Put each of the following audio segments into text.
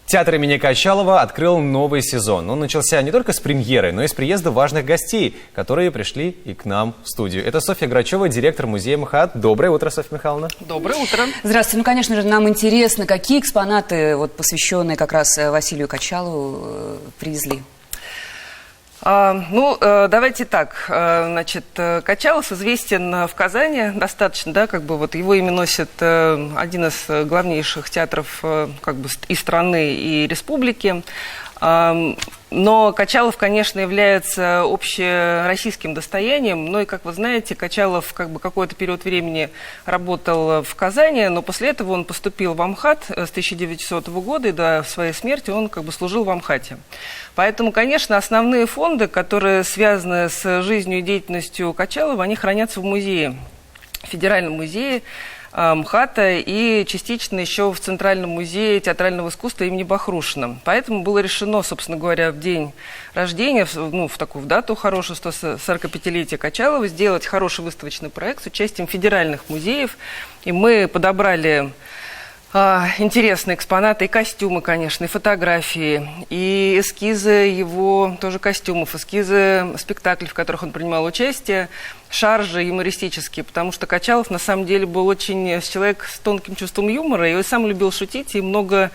Театр имени Качалова открыл новый сезон. Он начался не только с премьеры, но и с приезда важных гостей, которые пришли и к нам в студию. Это Софья Грачева, директор музея МХАТ. Доброе утро, Софья Михайловна. Доброе утро. Здравствуйте. Ну, конечно же, нам интересно, какие экспонаты, посвященные как раз Василию Качалову, привезли? Давайте так. Значит, Качалов известен в Казани достаточно, да, его имя носит один из главнейших театров и страны, и республики. Но Качалов, конечно, является общероссийским достоянием. Но и, как вы знаете, Качалов какой-то период времени работал в Казани, но после этого он поступил в МХАТ с 1900 года, и до своей смерти он служил в МХАТе. Поэтому, конечно, основные фонды, которые связаны с жизнью и деятельностью Качалова, они хранятся в музее, в Федеральном музее МХАТа и частично еще в Центральном музее театрального искусства имени Бахрушина. Поэтому было решено, собственно говоря, в день рождения, в такую дату хорошую, 145-летия Качалова, сделать хороший выставочный проект с участием федеральных музеев. И мы подобрали интересные экспонаты, и костюмы, конечно, и фотографии, и эскизы его тоже костюмов, эскизы спектаклей, в которых он принимал участие, шаржи юмористические, потому что Качалов на самом деле был очень человек с тонким чувством юмора, и он сам любил шутить и много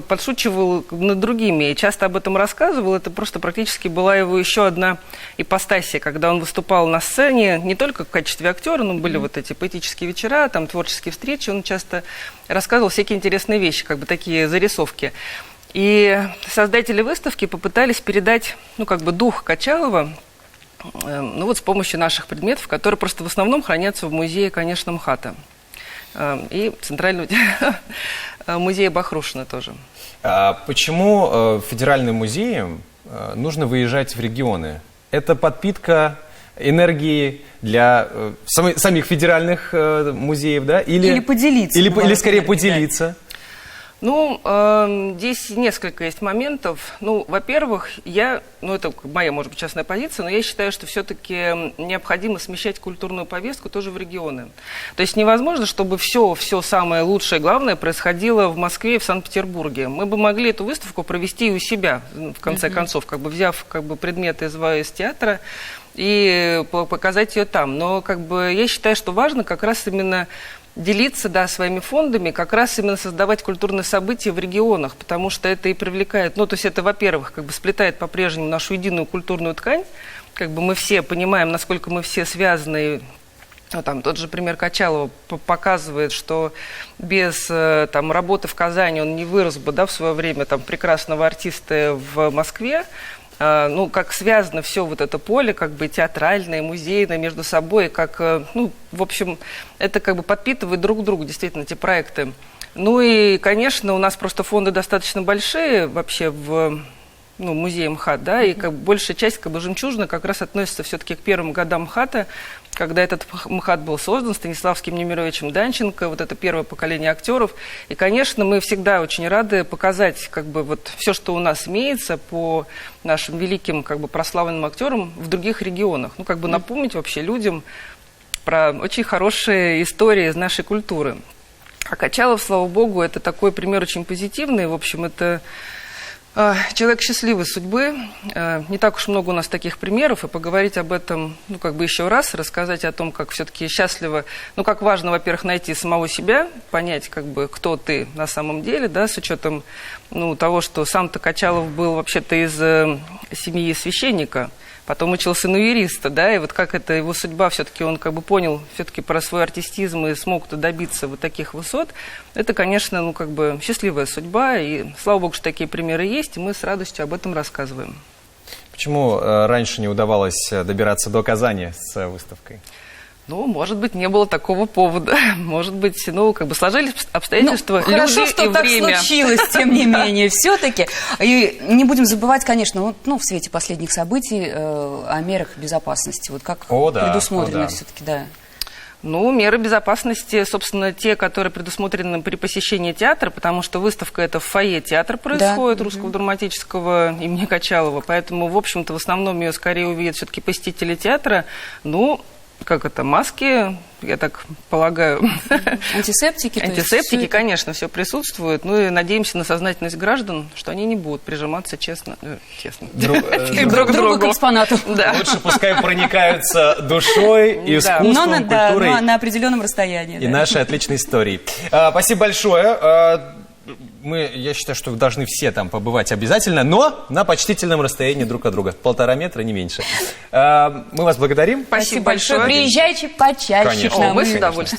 подшучивал над другими, и часто об этом рассказывал. Это просто практически была его еще одна ипостасия, когда он выступал на сцене не только в качестве актера, но были эти поэтические вечера, творческие встречи, он часто рассказывал всякие интересные вещи, такие зарисовки. И создатели выставки попытались передать, дух Качалова, с помощью наших предметов, которые просто в основном хранятся в музее, конечно, МХАТа и Центрального музея Бахрушина тоже. Почему федеральным музеям нужно выезжать в регионы? Это подпитка энергии для самих федеральных музеев, да? Или поделиться. Или скорее поделиться. Здесь несколько есть моментов. Во-первых, это моя, может быть, частная позиция, но я считаю, что все-таки необходимо смещать культурную повестку тоже в регионы. То есть невозможно, чтобы все самое лучшее, главное происходило в Москве и в Санкт-Петербурге. Мы бы могли эту выставку провести и у себя, в конце концов, взяв предметы из театра и показать ее там. Но я считаю, что важно как раз именно делиться, своими фондами, как раз именно создавать культурные события в регионах, потому что это и привлекает, то есть это, во-первых, сплетает по-прежнему нашу единую культурную ткань, мы все понимаем, насколько мы все связаны. Тот же пример Качалова показывает, что без работы в Казани он не вырос бы, в свое время прекрасного артиста в Москве. Как связано все это поле, театральное, музейное между собой, в общем, это подпитывает друг друга, действительно, эти проекты. И, конечно, у нас просто фонды достаточно большие вообще в музее МХАТ, и большая часть, жемчужина, как раз относится все-таки к первым годам МХАТа, когда этот МХАТ был создан Станиславским Немировичем Данченко, это первое поколение актеров. И, конечно, мы всегда очень рады показать все, что у нас имеется по нашим великим прославленным актерам в других регионах. Напомнить вообще людям про очень хорошие истории из нашей культуры. А Качалов, слава богу, это такой пример очень позитивный. В общем, это человек счастливой судьбы. Не так уж много у нас таких примеров, и поговорить об этом, еще раз, рассказать о том, как все-таки счастливо, как важно, во-первых, найти самого себя, понять, кто ты на самом деле, с учетом, того, что сам-то Качалов был вообще-то из семьи священника, потом учился на юриста, и как это его судьба, все-таки он понял все-таки про свой артистизм и смог добиться таких высот. Это, конечно, счастливая судьба, и слава богу, что такие примеры есть, и мы с радостью об этом рассказываем. Почему раньше не удавалось добираться до Казани с выставкой? Может быть, не было такого повода. Может быть, сложились обстоятельства, хорошо, люди что и так время. Случилось, тем не менее, все-таки. И не будем забывать, конечно, в свете последних событий о мерах безопасности. Как предусмотрено все-таки, меры безопасности, собственно, те, которые предусмотрены при посещении театра, потому что выставка это в фойе театра происходит, Русского драматического имени Качалова, поэтому, в общем-то, в основном ее скорее увидят все-таки посетители театра. маски, я так полагаю. Антисептики? Антисептики, конечно, все присутствует. Ну и надеемся на сознательность граждан, что они не будут прижиматься честно. Друг к другу. К экспонату. Да. Лучше пускай проникаются душой, искусством, культурой. Но на определенном расстоянии. И нашей отличной историей. Спасибо большое. Я считаю, что должны все там побывать обязательно, но на почтительном расстоянии друг от друга. 1,5 метра, не меньше. Мы вас благодарим. Спасибо большое. Приезжайте почаще к нам. Мы с удовольствием.